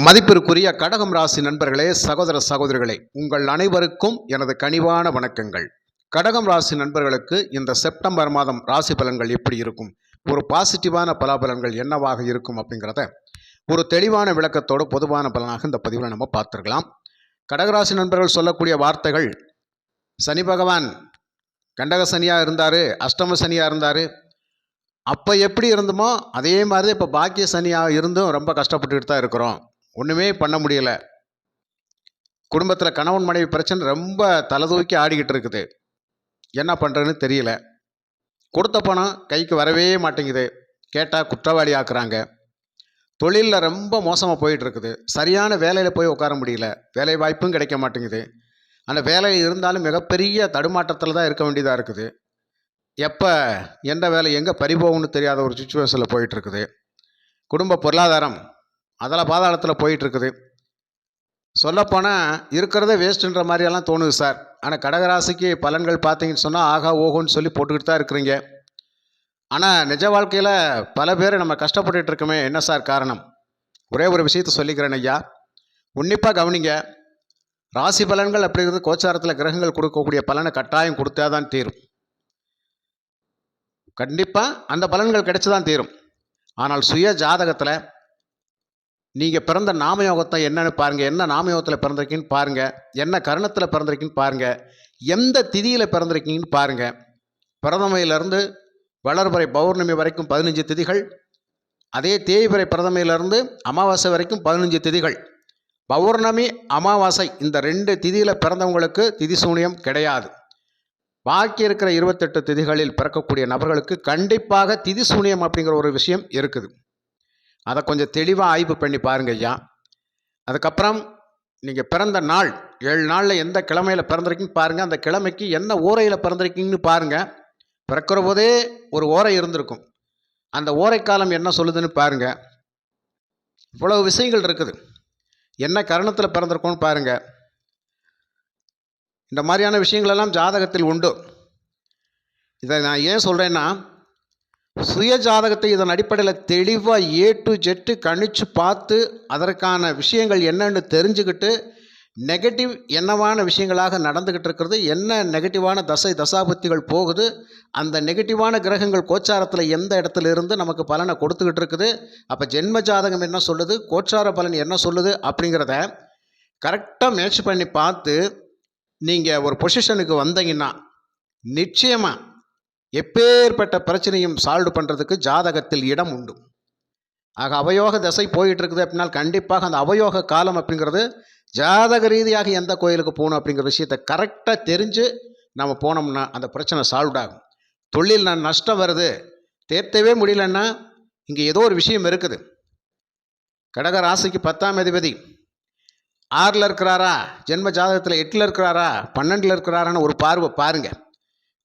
மதிப்பிற்குரிய கடகம் ராசி நண்பர்களே, சகோதர சகோதரிகளே, உங்கள் அனைவருக்கும் எனது கனிவான வணக்கங்கள். கடகம் ராசி நண்பர்களுக்கு இந்த செப்டம்பர் மாதம் ராசி பலன்கள் எப்படி இருக்கும், ஒரு பாசிட்டிவான பலாபலன்கள் என்னவாக இருக்கும் அப்படிங்கிறத ஒரு தெளிவான விளக்கத்தோடு பொதுவான பலனாக இந்த பதிவில் நம்ம பார்த்துருக்கலாம். கடகராசி நண்பர்கள் சொல்லக்கூடிய வார்த்தைகள், சனி பகவான் கண்டக சனியாக இருந்தார், அஷ்டம சனியாக இருந்தார், அப்போ எப்படி இருந்தோமோ அதே மாதிரி இப்போ பாக்கிய சனியாக இருந்தும் ரொம்ப கஷ்டப்பட்டுக்கிட்டு தான் இருக்கிறோம், ஒன்றுமே பண்ண முடியலை, குடும்பத்தில் கணவன் மனைவி பிரச்சனை ரொம்ப தலதூக்கி ஆடிக்கிட்டு இருக்குது, என்ன பண்ணுறதுன்னு தெரியல, கொடுத்த பணம் கைக்கு வரவே மாட்டேங்குது, கேட்டால் குற்றவாளி ஆக்குறாங்க, தொழிலில் ரொம்ப மோசமாக போயிட்டுருக்குது, சரியான வேலையில் போய் உட்கார முடியல, வேலை வாய்ப்பும் கிடைக்க மாட்டேங்குது, அந்த வேலையில் இருந்தாலும் மிகப்பெரிய தடுமாற்றத்தில் தான் இருக்க வேண்டியதாக இருக்குது, எப்போ எந்த வேலை எங்கே பறிபோகும்னு தெரியாத ஒரு சுச்சுவேஷனில் போயிட்டுருக்குது, குடும்ப பொருளாதாரம் அதில் பாதாளத்தில் போயிட்டுருக்குது, சொல்லப்போனால் இருக்கிறதே வேஸ்ட்டுன்ற மாதிரியெல்லாம் தோணுது சார். ஆனால் கடகராசிக்கு பலன்கள் பார்த்தீங்கன்னு சொன்னால் ஆகா ஓஹோன்னு சொல்லி போட்டுக்கிட்டு தான் இருக்கிறீங்க. ஆனால் நிஜ வாழ்க்கையில் பல பேர் நம்ம கஷ்டப்பட்டுட்டு இருக்கோமே, என்ன சார் காரணம்? ஒரே ஒரு விஷயத்த சொல்லிக்கிறேன் ஐயா, உன்னிப்பாக கவனிங்க. ராசி பலன்கள் அப்படிங்கிறது கோச்சாரத்தில் கிரகங்கள் கொடுக்கக்கூடிய பலனை கட்டாயம் கொடுத்தா தான் தீரும். கண்டிப்பாக அந்த பலன்கள் கிடைச்சி தான் தீரும். ஆனால் சுய ஜாதகத்தில் நீங்கள் பிறந்த நாமயோகத்தை என்னன்னு பாருங்கள், என்ன நாமயோகத்தில் பிறந்திருக்கீங்கன்னு பாருங்கள், என்ன கரணத்தில் பிறந்திருக்கீங்கன்னு பாருங்கள், எந்த திதியில் பிறந்திருக்கீங்கன்னு பாருங்கள். பிரதமையிலிருந்து வளர்பிறை பௌர்ணமி வரைக்கும் 15 திதிகள், அதே தேய்பிறை பிரதமையிலிருந்து அமாவாசை வரைக்கும் 15 திதிகள். பௌர்ணமி அமாவாசை இந்த 2 திதியில் பிறந்தவங்களுக்கு திதி சூனியம் கிடையாது. பாக்கி இருக்கிற 28 திதிகளில் பிறக்கக்கூடிய நபர்களுக்கு கண்டிப்பாக திதி சூனியம் அப்படிங்கிற ஒரு விஷயம் இருக்குது. அதை கொஞ்சம் தெளிவாக ஆய்வு பண்ணி பாருங்க ஐயா. அதுக்கப்புறம் நீங்கள் பிறந்த நாள் 7 நாளில் எந்த கிழமையில் பிறந்திருக்கீங்கன்னு பாருங்கள், அந்த கிழமைக்கு என்ன ஓரையில் பிறந்திருக்கீங்கன்னு பாருங்கள். பிறக்கிற போதே ஒரு ஓரை இருந்திருக்கும், அந்த ஓரைக்காலம் என்ன சொல்லுதுன்னு பாருங்கள். இவ்வளவு விஷயங்கள் இருக்குது. என்ன கரணத்தில் பிறந்திருக்கோன்னு பாருங்கள். இந்த மாதிரியான விஷயங்களெல்லாம் ஜாதகத்தில் உண்டு. இதை நான் ஏன் சொல்கிறேன்னா, சுய ஜாதகத்தை இதன் அடிப்படையில் தெளிவாக A to Z கணிச்சு பார்த்து அதற்கான விஷயங்கள் என்னன்னு தெரிஞ்சுக்கிட்டு, நெகட்டிவ் என்னவான விஷயங்களாக நடந்துக்கிட்டு இருக்கிறது, என்ன நெகட்டிவான தசாபுத்திகள் போகுது, அந்த நெகட்டிவான கிரகங்கள் கோச்சாரத்தில் எந்த இடத்துல இருந்து நமக்கு பலனை கொடுத்துக்கிட்டு இருக்குது, அப்போ ஜென்ம ஜாதகம் என்ன சொல்லுது, கோச்சார பலன் என்ன சொல்லுது அப்படிங்கிறத கரெக்டாக மேட்ச் பண்ணி பார்த்து நீங்கள் ஒரு பொசிஷனுக்கு வந்தீங்கன்னா நிச்சயமாக எப்பேற்பட்ட பிரச்சனையும் சால்வ் பண்ணுறதுக்கு ஜாதகத்தில் இடம் உண்டு. ஆக அவயோக தசை போயிட்டு இருக்குது அப்படின்னா கண்டிப்பாக அந்த அவயோக காலம் அப்படிங்கிறது ஜாதக ரீதியாக எந்த கோயிலுக்கு போகணும் அப்படிங்கிற விஷயத்தை கரெக்டாக தெரிஞ்சு நம்ம போனோம்னா அந்த பிரச்சனை சால்வ் ஆகும். தொழில் நஷ்டம் வருது, தேர்த்தவே முடியலன்னா இங்கே ஏதோ ஒரு விஷயம் இருக்குது. கடக ராசிக்கு 10ஆம் அதிபதி 6ல் இருக்கிறாரா, ஜென்ம ஜாதகத்தில் 8ல் இருக்கிறாரா, 12ல் இருக்கிறாரான்னு ஒரு பார்வை பாருங்கள்.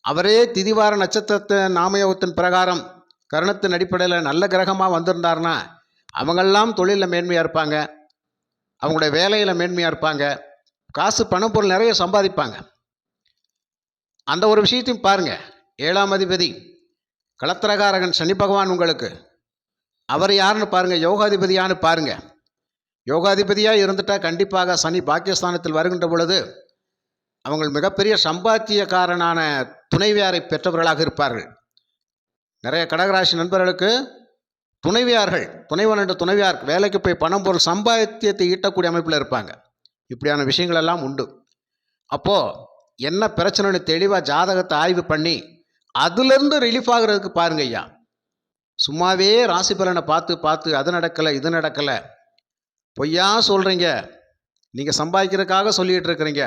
அவரே திதிவார நட்சத்திரத்தை நாமயோகத்தின் பிரகாரம் கரணத்தின் அடிப்படையில் நல்ல கிரகமாக வந்திருந்தார்னா அவங்கெல்லாம் தொழிலில் மேன்மையாக இருப்பாங்க, அவங்களுடைய வேலையில் மேன்மையாக இருப்பாங்க, காசு பணம் பொருள் நிறைய சம்பாதிப்பாங்க. அந்த ஒரு விஷயத்தையும் பாருங்கள். 7ஆம் அதிபதி களத்திரகாரகன் சனி பகவான் உங்களுக்கு, அவர் யாருன்னு பாருங்கள், யோகாதிபதியான்னு பாருங்கள். யோகாதிபதியாக இருந்துட்டால் கண்டிப்பாக சனி பாக்கியஸ்தானத்தில் வருகின்ற பொழுது அவங்க மிகப்பெரிய சம்பாத்தியக்காரனான துணைவியாரை பெற்றவர்களாக இருப்பார்கள். நிறைய கடகராசி நண்பர்களுக்கு துணைவியார்கள், துணைவன் என்ற துணைவியார் வேலைக்கு போய் பணம் பொருள் சம்பாத்தியத்தை ஈட்டக்கூடிய அமைப்பில் இருப்பாங்க. இப்படியான விஷயங்கள் எல்லாம் உண்டு. அப்போது என்ன பிரச்சனைன்னு தெளிவாக ஜாதகத்தை ஆய்வு பண்ணி அதுலேருந்து ரிலீஃப் ஆகிறதுக்கு பாருங்க ஐயா. சும்மாவே ராசி பலனை பார்த்து அது நடக்கலை இது நடக்கலை பொய்யா சொல்கிறீங்க, நீங்கள் சம்பாதிக்கிறதுக்காக சொல்லிகிட்டு இருக்கிறீங்க.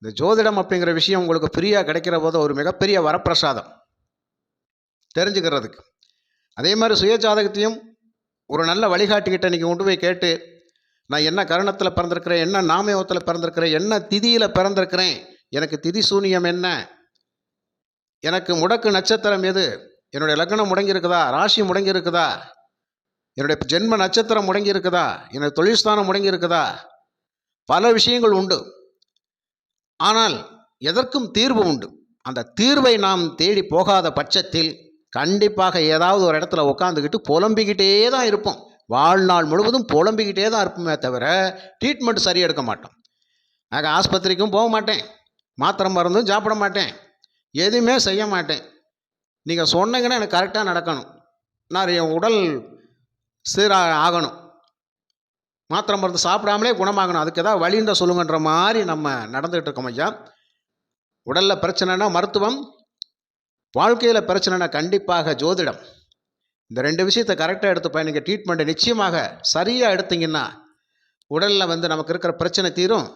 இந்த ஜோதிடம் அப்படிங்கிற விஷயம் உங்களுக்கு ஃப்ரீயாக கிடைக்கிற போது ஒரு மிகப்பெரிய வரப்பிரசாதம் தெரிஞ்சுக்கிறதுக்கு. அதே மாதிரி சுய ஜாதகத்தையும் ஒரு நல்ல வழிகாட்டிக்கிட்ட நீங்கள் கொண்டு போய் கேட்டு, நான் என்ன கரணத்தில் பிறந்திருக்கிறேன், என்ன நாமயோகத்தில் பிறந்திருக்கிறேன், என்ன திதியில் பிறந்திருக்கிறேன், எனக்கு திதி சூனியம் என்ன, எனக்கு முடக்கு நட்சத்திரம் எது, என்னுடைய லக்னம் முடங்கி இருக்குதா, ராசி முடங்கி இருக்குதா, என்னுடைய ஜென்ம நட்சத்திரம் முடங்கி இருக்குதா, என்னுடைய தொழில்ஸ்தானம் முடங்கி இருக்குதா, பல விஷயங்கள் உண்டு. ஆனால் எதற்கும் தீர்வு உண்டு. அந்த தீர்வை நாம் தேடி போகாத பட்சத்தில் கண்டிப்பாக ஏதாவது ஒரு இடத்துல உட்காந்துக்கிட்டு புலம்பிக்கிட்டே தான் இருப்போம். வாழ்நாள் முழுவதும் புலம்பிக்கிட்டே தான் இருப்போமே தவிர ட்ரீட்மெண்ட் சரியாக எடுக்க மாட்டோம். ஆக ஆஸ்பத்திரிக்கும் போக மாட்டேன், மாத்திரை மருந்தும் சாப்பிட மாட்டேன், எதுவுமே செய்ய மாட்டேன். நீங்கள் சொன்னீங்கன்னா எனக்கு கரெக்டாக நடக்கணும், நான் என் உடல் சீராக ஆகணும், மாத்திரை மருந்து சாப்பிடாமலே குணமாகணும், அதுக்கு ஏதாவது வழின்ற சொல்லுங்கன்ற மாதிரி நம்ம நடந்துகிட்டு இருக்கோம் ஐயா. உடலில் பிரச்சனைனா மருத்துவம், வாழ்க்கையில் பிரச்சனைனா கண்டிப்பாக ஜோதிடம். இந்த 2 விஷயத்தை கரெக்டாக எடுத்துப்பேன். நீங்கள் ட்ரீட்மெண்ட்டை நிச்சயமாக சரியாக எடுத்தீங்கன்னா உடலில் நமக்கு இருக்கிற பிரச்சனை தீரும்.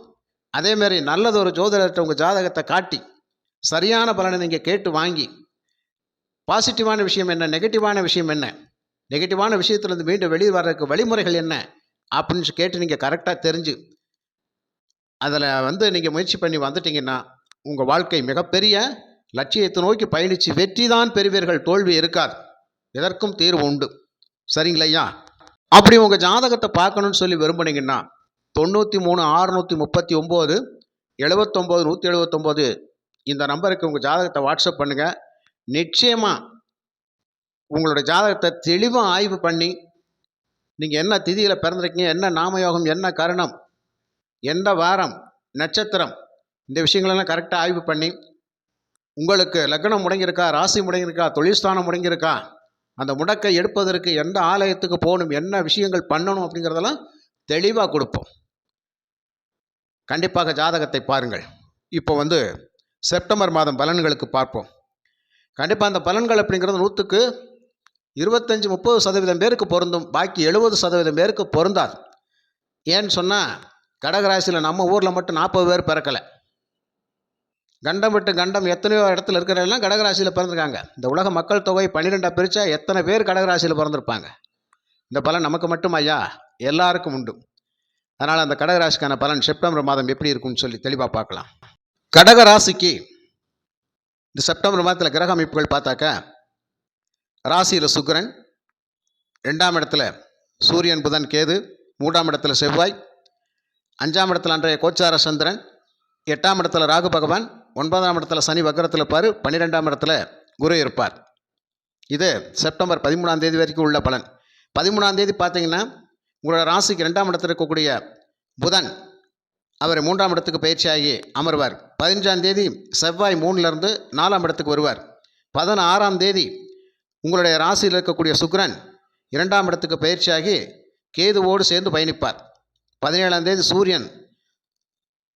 அதேமாரி நல்லது ஒரு ஜோதிடர்கிட்ட உங்கள் ஜாதகத்தை காட்டி சரியான பலனை நீங்கள் கேட்டு வாங்கி பாசிட்டிவான விஷயம் என்ன, நெகட்டிவான விஷயம் என்ன, நெகட்டிவான விஷயத்துலேருந்து மீண்டும் வெளியே வர்றதுக்கு வழிமுறைகள் என்ன அப்படின்னு கேட்டு நீங்கள் கரெக்டாக தெரிஞ்சு அதில் நீங்கள் முயற்சி பண்ணி வந்துட்டீங்கன்னா உங்கள் வாழ்க்கை மிகப்பெரிய லட்சியத்தை நோக்கி பயணித்து வெற்றி தான் பெறுவீர்கள், தோல்வி இருக்காது. எதற்கும் தீர்வு உண்டு. சரிங்களையா? அப்படி உங்கள் ஜாதகத்தை பார்க்கணுன்னு சொல்லி விரும்புனீங்கன்னா 93 639 79 179 இந்த நம்பருக்கு உங்கள் ஜாதகத்தை வாட்ஸ்அப் பண்ணுங்கள். நிச்சயமாக உங்களோட ஜாதகத்தை தெளிவாக ஆய்வு பண்ணி நீங்கள் என்ன திதியில் பிறந்திருக்கீங்க, என்ன நாமயோகம், என்ன கரணம், எந்த வாரம், நட்சத்திரம், இந்த விஷயங்களெல்லாம் கரெக்டாக ஆய்வு பண்ணி உங்களுக்கு லக்னம் முடங்கியிருக்கா, ராசி முடங்கியிருக்கா, தொழில்ஸ்தானம் முடங்கியிருக்கா, அந்த முடக்கை எடுப்பதற்கு எந்த ஆலயத்துக்கு போகணும், என்ன விஷயங்கள் பண்ணணும் அப்படிங்கிறதெல்லாம் தெளிவாக கொடுப்போம். கண்டிப்பாக ஜாதகத்தை பாருங்கள். இப்போ செப்டம்பர் மாதம் பலன்களுக்கு பார்ப்போம். கண்டிப்பாக அந்த பலன்கள் அப்படிங்கிறது 100க்கு 25-30% பேருக்கு பொருந்தும், பாக்கி 70% பேருக்கு பொருந்தாது. ஏன்னு சொன்னால் கடகராசியில் நம்ம ஊரில் மட்டும் 40 பேர் பிறக்கலை. கண்டம் விட்டு கண்டம் எத்தனையோ இடத்துல இருக்கிறவங்களாம் கடகராசியில் பிறந்திருக்காங்க. இந்த உலக மக்கள் தொகை 12 பிரித்தா எத்தனை பேர் கடகராசியில் பிறந்திருப்பாங்க? இந்த பலன் நமக்கு மட்டும் ஐயா, எல்லாருக்கும் உண்டு. அதனால் அந்த கடகராசிக்கான பலன் செப்டம்பர் மாதம் எப்படி இருக்குன்னு சொல்லி தெளிவாக பார்க்கலாம். கடகராசிக்கு இந்த செப்டம்பர் மாதத்தில் கிரக அமைப்புகள் பார்த்தாக்கா, ராசியில் சுக்கிரன், 2ஆம் இடத்துல சூரியன் புதன் கேது, 3ஆம் இடத்துல செவ்வாய், 5ஆம் இடத்துல அன்றைய கோச்சார சந்திரன், 8ஆம் இடத்துல ராகு பகவான், 9ஆம் இடத்துல சனி வக்கரத்தில் இருப்பார், 12ஆம் இடத்துல குரு இருப்பார். இது செப்டம்பர் 13ஆம் தேதி வரைக்கும் உள்ள பலன். 13ஆம் தேதி பார்த்தீங்கன்னா உங்களோட ராசிக்கு 2ஆம் இடத்துல இருக்கக்கூடிய புதன் அவர் 3ஆம் இடத்துக்கு பயிற்சியாகி அமர்வார். 15ஆம் தேதி செவ்வாய் 3லேருந்து 4ஆம் இடத்துக்கு வருவார். 16ஆம் தேதி உங்களுடைய ராசியில் இருக்கக்கூடிய சுக்கிரன் 2ஆம் இடத்துக்கு பயிற்சியாகி கேதுவோடு சேர்ந்து பயணிப்பார். 17ஆம் தேதி சூரியன்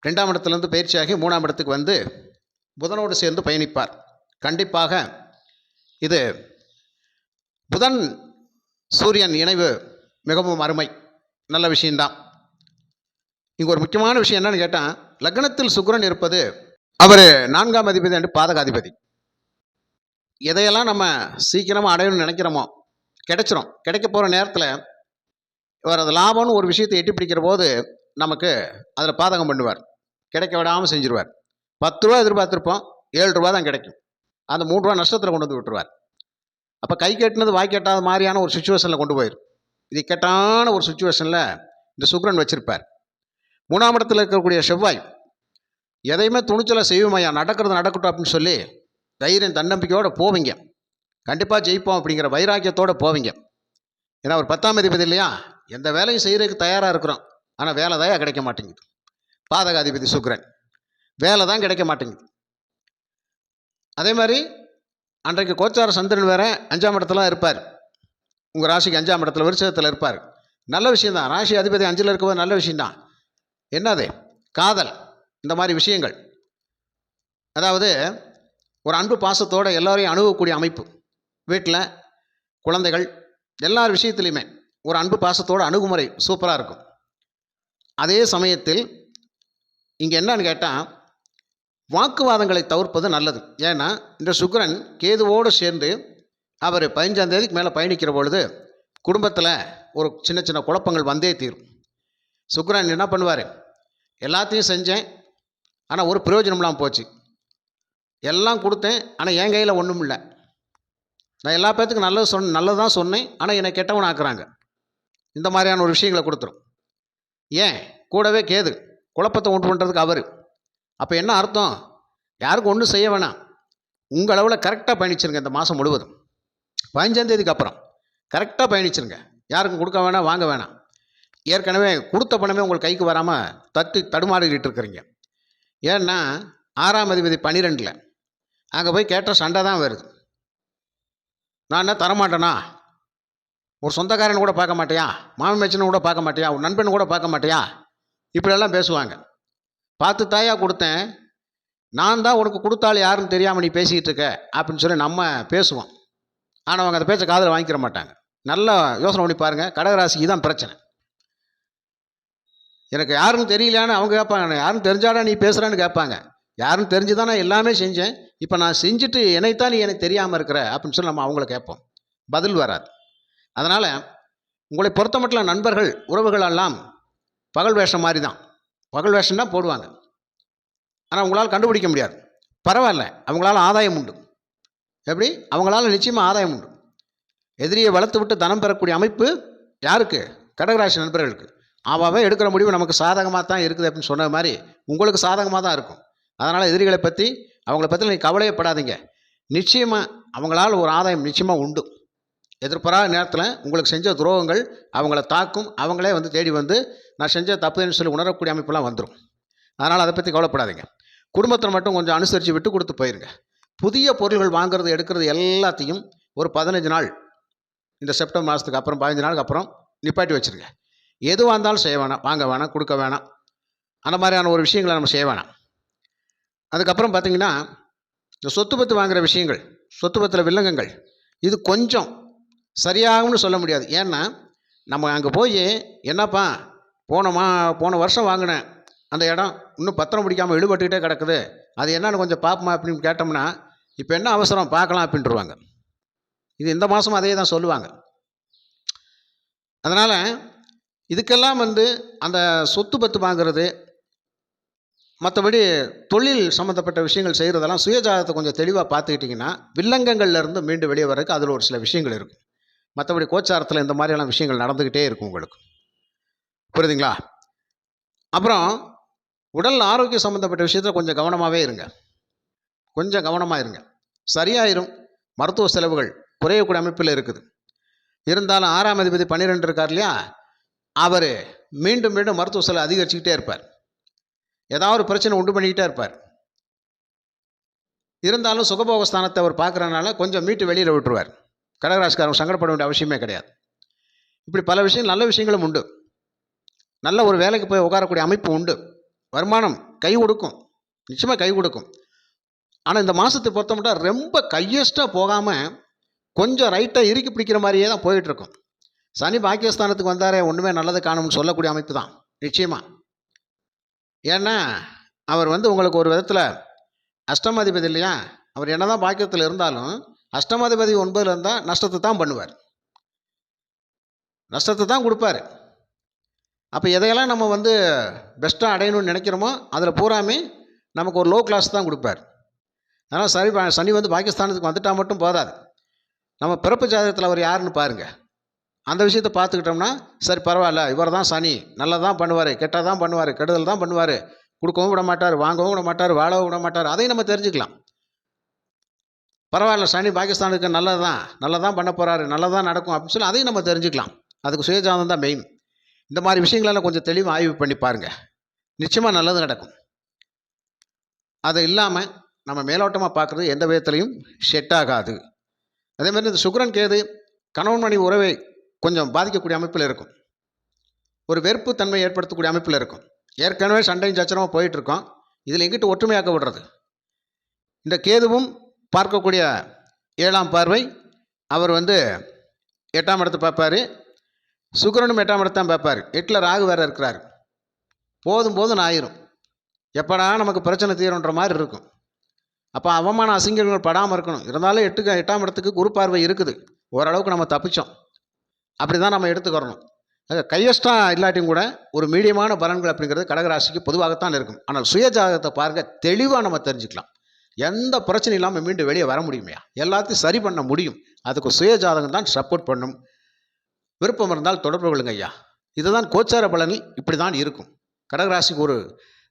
2ஆம் இடத்துலேருந்து பயிற்சியாகி 3ஆம் இடத்துக்கு வந்து புதனோடு சேர்ந்து பயணிப்பார். கண்டிப்பாக இது புதன் சூரியன் இணைவு மிகவும் அருமை, நல்ல விஷயம்தான். இங்கே ஒரு முக்கியமான விஷயம் என்னன்னு கேட்டால், லக்னத்தில் சுக்கிரன் இருப்பது அவர் 4ஆம் அதிபதி என்று பாதகாதிபதி. எதையெல்லாம் நம்ம சீக்கிரமாக அடையணும்னு நினைக்கிறோமோ கிடைச்சிரும். கிடைக்க போகிற நேரத்தில் இவர் அது லாபம்னு ஒரு விஷயத்தை எட்டி பிடிக்கிற போது நமக்கு அதில் பாதகம் பண்ணுவார், கிடைக்க விடாமல் செஞ்சுருவார். 10 ரூபா எதிர்பார்த்துருப்போம், 7 ரூபா தான் கிடைக்கும். அந்த 3 ரூபா நஷ்டத்தில் கொண்டு வந்து விட்டுருவார். அப்போ கை கட்டினது வாய் கட்டாத மாதிரியான ஒரு சுச்சுவேஷனில் கொண்டு போயிடும். இது இக்கட்டான ஒரு சுச்சுவேஷனில் இந்த சுக்கிரன் வச்சிருப்பார். 3ஆம் இடத்துல இருக்கக்கூடிய செவ்வாய் எதையுமே துணிச்சலாக செய்வோமையா, நடக்கிறது நடக்கட்டும் அப்படின்னு சொல்லி தைரியம் தன்னம்பிக்கையோடு போவீங்க, கண்டிப்பாக ஜெயிப்போம் அப்படிங்கிற வைராக்கியத்தோடு போவீங்க. ஏன்னா ஒரு 10ஆம் அதிபதி இல்லையா, எந்த வேலையும் செய்கிறதுக்கு தயாராக இருக்கிறோம், ஆனால் வேலை தான் கிடைக்க மாட்டேங்குது. பாதகாதிபதி சுக்கிரன், வேலை தான் கிடைக்க மாட்டேங்குது. அதே மாதிரி அன்றைக்கு கோச்சார சந்திரன் வேற 5ஆம் இடத்துல இருப்பார். உங்கள் ராசிக்கு 5ஆம் இடத்துல விருச்சகத்தில் இருப்பார். நல்ல விஷயந்தான், ராசி அதிபதி 5ல் இருக்கும்போது நல்ல விஷயந்தான். என்னது? காதல், இந்த மாதிரி விஷயங்கள், அதாவது ஒரு அன்பு பாசத்தோடு எல்லோரையும் அணுகக்கூடிய அமைப்பு, வீட்டில் குழந்தைகள் எல்லார் விஷயத்துலையுமே ஒரு அன்பு பாசத்தோட அணுகுமுறை சூப்பராக இருக்கும். அதே சமயத்தில் இங்கே என்னன்னு கேட்டால், வாக்குவாதங்களை தவிர்ப்பது நல்லது. ஏன்னா இந்த சுக்கிரன் கேதுவோடு சேர்ந்து அவர் 15ஆம் தேதிக்கு மேலே பயணிக்கிற பொழுது குடும்பத்தில் ஒரு சின்ன சின்ன குழப்பங்கள் வந்தே தீரும். சுக்கிரன் என்ன பண்ணுவார், எல்லாத்தையும் செஞ்சேன் ஆனால் ஒரு பிரயோஜனம் இல்லாமல் போச்சு, எல்லாம் கொடுத்தேன் ஆனால் என் கையில் ஒன்றும் இல்லை, நான் எல்லா பேர்த்துக்கும் நல்லது தான் சொன்னேன் ஆனால் என்னை கெட்டவன் ஆக்குறாங்க, இந்த மாதிரியான ஒரு விஷயங்களை கொடுத்துரும். ஏன்? கூடவே கேது குழப்பத்தை உண்டு பண்ணுறதுக்கு அவர். அப்போ என்ன அர்த்தம்? யாருக்கும் ஒன்றும் செய்ய வேணாம், உங்கள் அளவில் கரெக்டாக பயணிச்சிருங்க. இந்த மாதம் முழுவதும் 15ஆம் தேதிக்கு அப்புறம் கரெக்டாக பயணிச்சிருங்க. யாருக்கும் கொடுக்க வேணாம், வாங்க வேணாம். ஏற்கனவே கொடுத்த பணமே உங்கள் கைக்கு வராமல் தடுமாறிக்கிட்டு இருக்கிறீங்க. ஏன்னா 6ஆம் அதிபதி 12ல், அங்கே போய் கேட்டால் சண்டை தான் வருது. நான் என்ன தரமாட்டேனா? ஒரு சொந்தக்காரன் கூட பார்க்க மாட்டியா? மாமன் மச்சனை கூட பார்க்க மாட்டியா? ஒரு நண்பன் கூட பார்க்க மாட்டியா? இப்படியெல்லாம் பேசுவாங்க. பார்த்து தாயா கொடுத்தேன், நான் தான் உனக்கு கொடுத்தாலும் யாருன்னு தெரியாமல் நீ பேசிக்கிட்டு இருக்க அப்படின்னு சொல்லி நம்ம பேசுவோம். ஆனால் அவங்க அந்த பேச்சை காதில் வாங்கிக்கிற மாட்டாங்க. நல்லா யோசனை பண்ணி பாருங்கள். கடகராசிக்கு தான் பிரச்சனை. எனக்கு யாருன்னு தெரியலையான்னு அவங்க கேட்பாங்க. யாரும் தெரிஞ்சாடா நீ பேசுகிறான்னு கேட்பாங்க. யாரும் தெரிஞ்சு தான் நான் எல்லாமே செஞ்சேன், இப்போ நான் செஞ்சுட்டு என்னைத்தான் நீ எனக்கு தெரியாமல் இருக்கிற அப்படின்னு சொல்லி நம்ம அவங்கள கேட்போம். பதில் வராது. அதனால் உங்களை பொறுத்த மட்டும் நண்பர்கள் உறவுகள் எல்லாம் பகல் வேஷம் மாதிரி தான். பகல் வேஷம் தான் போடுவாங்க. ஆனால் உங்களால் கண்டுபிடிக்க முடியாது. பரவாயில்ல, அவங்களால ஆதாயம் உண்டு. எப்படி? அவங்களால நிச்சயமாக ஆதாயம் உண்டு. எதிரியை வளர்த்து விட்டு தனம் பெறக்கூடிய அமைப்பு யாருக்கு? கடகராசி நண்பர்களுக்கு. அவாவே எடுக்கிற முடிவு நமக்கு சாதகமாக தான் இருக்குது அப்படின்னு சொன்ன மாதிரி உங்களுக்கு சாதகமாக தான் இருக்கும். அதனால் எதிரிகளை பற்றி அவங்கள பற்றி நீங்கள் கவலையப்படாதீங்க. நிச்சயமாக அவங்களால ஒரு ஆதாயம் நிச்சயமாக உண்டு. எதிர்பாராத நேரத்தில் உங்களுக்கு செஞ்ச துரோகங்கள் அவங்கள தாக்கும். அவங்களே வந்து தேடி வந்து நான் செஞ்ச தப்புன்னு சொல்லி உணரக்கூடிய அமைப்பெல்லாம் வந்துடும். அதனால் அதை பற்றி கவலைப்படாதீங்க. குடும்பத்தில் மட்டும் கொஞ்சம் அனுசரித்து விட்டு கொடுத்து போயிருங்க. புதிய பொருள்கள் வாங்குறது எடுக்கிறது எல்லாத்தையும் ஒரு 15 நாள், இந்த செப்டம்பர் மாதத்துக்கு அப்புறம் 15 நாளுக்கு அப்புறம் நிப்பாட்டி வச்சுருங்க. எதுவாக இருந்தாலும் செய்ய வேணாம், வாங்க வேணாம், கொடுக்க வேணாம். அந்த மாதிரியான ஒரு விஷயங்களை நம்ம செய்ய வேணாம். அதுக்கப்புறம் பார்த்திங்கன்னா, இந்த சொத்து பத்து வாங்குகிற விஷயங்கள், சொத்து பத்தில் வில்லங்கங்கள், இது கொஞ்சம் சரியாகும்னு சொல்ல முடியாது. ஏன்னா நம்ம அங்கே போய் என்னப்பா போன வருஷம் வாங்கினேன் அந்த இடம் இன்னும் பத்திரம் பிடிக்காமல் இழுபட்டுக்கிட்டே கிடக்குது, அது என்னன்னு கொஞ்சம் பார்ப்போமா அப்படின்னு கேட்டோம்னா, இப்போ என்ன அவசரம் பார்க்கலாம் அப்படின்ட்டுருவாங்க. இது இந்த மாதம் அதே தான் சொல்லுவாங்க. அதனால் இதுக்கெல்லாம் வந்து அந்த சொத்து பத்து வாங்கிறது, மற்றபடி தொழில் சம்மந்தப்பட்ட விஷயங்கள் செய்கிறதெல்லாம் சுயஜாதகத்தை கொஞ்சம் தெளிவாக பார்த்துக்கிட்டிங்கன்னா வில்லங்கங்கள்லேருந்து மீண்டு வெளியே வர்றதுக்கு அதில் ஒரு சில விஷயங்கள் இருக்கும். மற்றபடி கோச்சாரத்தில் இந்த மாதிரியெல்லாம் விஷயங்கள் நடந்துக்கிட்டே இருக்கும் உங்களுக்கு. புரியுதுங்களா? அப்புறம் உடல் ஆரோக்கியம் சம்மந்தப்பட்ட விஷயத்தில் கொஞ்சம் கவனமாகவே இருங்க. கொஞ்சம் கவனமாக இருங்க. சரியாயிரும். மருத்துவ செலவுகள் குறையக்கூடிய அமைப்பில் இருக்குது. இருந்தாலும் 6ஆம் அதிபதி 12 இருக்கார் இல்லையா, அவர் மீண்டும் மீண்டும் மருத்துவ செலவு அதிகரிச்சுக்கிட்டே இருப்பார். ஏதாவது ஒரு பிரச்சனை உண்டு பண்ணிக்கிட்டே இருப்பார். இருந்தாலும் சுகபோகஸ்தானத்தை அவர் பார்க்குறதுனால கொஞ்சம் மீட்டு வெளியில் விட்டுருவார். கடகராசிக்காரங்க சங்கடப்பட வேண்டிய அவசியமே கிடையாது. இப்படி பல விஷயம் நல்ல விஷயங்களும் உண்டு. நல்ல ஒரு வேலைக்கு போய் உட்காரக்கூடிய அமைப்பு உண்டு. வருமானம் கை கொடுக்கும், நிச்சயமாக கை கொடுக்கும். ஆனால் இந்த மாதத்தை பொறுத்த மட்டும் ரொம்ப கையஸ்ட்டாக போகாமல் கொஞ்சம் ரைட்டாக இறுக்கி பிடிக்கிற மாதிரியே தான் போயிட்டுருக்கும். சனி பாக்கியஸ்தானத்துக்கு வந்தாரே ஒன்றுமே நல்லது காணும்னு சொல்லக்கூடிய அமைப்பு தான் நிச்சயமாக. ஏன்னா அவர் வந்து உங்களுக்கு ஒரு விதத்தில் அஷ்டமாதிபதி இல்லையா, அவர் என்ன தான் பாக்கியத்தில் இருந்தாலும் அஷ்டமாதிபதி 9ல் இருந்தால் நஷ்டத்தை தான் பண்ணுவார், நஷ்டத்தை தான் கொடுப்பார். அப்போ எதையெல்லாம் நம்ம வந்து பெஸ்ட்டாக அடையணும்னு நினைக்கிறோமோ அதில் பூராமே நமக்கு ஒரு லோ கிளாஸ் தான் கொடுப்பார். அதனால் சனி வந்து பாகிஸ்தானத்துக்கு வந்துட்டால் மட்டும் போதாது. நம்ம பிறப்பு ஜாதகத்தில் அவர் யாருன்னு பாருங்கள். அந்த விஷயத்தை பார்த்துக்கிட்டோம்னா சரி பரவாயில்ல, இவர் தான் சனி, நல்லது தான் பண்ணுவார், கெட்டது தான் பண்ணுவார், கெடுதல் தான் பண்ணுவார், கொடுக்கவும் விட மாட்டார், வாங்கவும் விட மாட்டார், வாழவும் விட மாட்டார், அதையும் நம்ம தெரிஞ்சுக்கலாம். பரவாயில்ல, சனி பாகிஸ்தானுக்கு நல்லது தான் பண்ண போகிறாரு, நல்லது தான் நடக்கும் அப்படின்னு சொல்லி அதையும் நம்ம தெரிஞ்சுக்கலாம். அதுக்கு சுயஜாதகம் தான் மெயின். இந்த மாதிரி விஷயங்களெல்லாம் கொஞ்சம் தெளிவாக ஆய்வு பண்ணி பாருங்கள், நிச்சயமாக நல்லது நடக்கும். அது இல்லாமல் நம்ம மேலோட்டமாக பார்க்குறது எந்த விதத்துலையும் செட் ஆகாது. அதேமாதிரி இந்த சுக்கிரன் கேது கணவன் மனைவி உறவை கொஞ்சம் பாதிக்கக்கூடிய அமைப்பில் இருக்கும். ஒரு வெறுப்பு தன்மை ஏற்படுத்தக்கூடிய அமைப்பில் இருக்கும். ஏற்கனவே சண்டையும் சச்சரமாக போயிட்டுருக்கோம், இதில் எங்கிட்ட ஒற்றுமையாக்க விடுறது. இந்த கேதுவும் பார்க்கக்கூடிய 7ஆம் பார்வை, அவர் வந்து 8ஆம் இடத்தை பார்ப்பார். சுக்கிரனும் 8ஆம் இடத்தான் பார்ப்பார். 8ல் ராகு வேறு இருக்கிறார். போதும் ஆயிரும். எப்படா நமக்கு பிரச்சனை தீருன்ற மாதிரி இருக்கும். அப்போ அவமான அசிங்கங்கள் படாமல் இருக்கணும். இருந்தாலும் 8ஆம் இடத்துக்கு குரு பார்வை இருக்குது. ஓரளவுக்கு நம்ம தப்பிச்சோம். அப்படி தான் நம்ம எடுத்துக்கிறணும். கையஸ்டாக இல்லாட்டியும் கூட ஒரு மீடியமான பலன்கள் அப்படிங்கிறது கடகராசிக்கு பொதுவாகத்தான் இருக்கும். ஆனால் சுயஜாதகத்தை பாருங்கள், தெளிவாக நம்ம தெரிஞ்சுக்கலாம். எந்த பிரச்சனை இல்லாமல் மீண்டும் வெளியே வர முடியுமையா? எல்லாத்தையும் சரி பண்ண முடியும். அதுக்கு சுயஜாதகம் தான் சப்போர்ட் பண்ணும். விருப்பம் இருந்தால் தொடர்பு கொள்ளுங்க ஐயா. இதுதான் கோச்சார பலனில் இப்படி தான் இருக்கும். கடகராசிக்கு ஒரு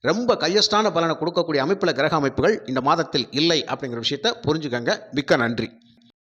ரொம்ப கையஸ்டான பலனை கொடுக்கக்கூடிய அமைப்பில் கிரக அமைப்புகள் இந்த மாதத்தில் இல்லை அப்படிங்கிற விஷயத்தை புரிஞ்சுக்கங்க. மிக்க நன்றி.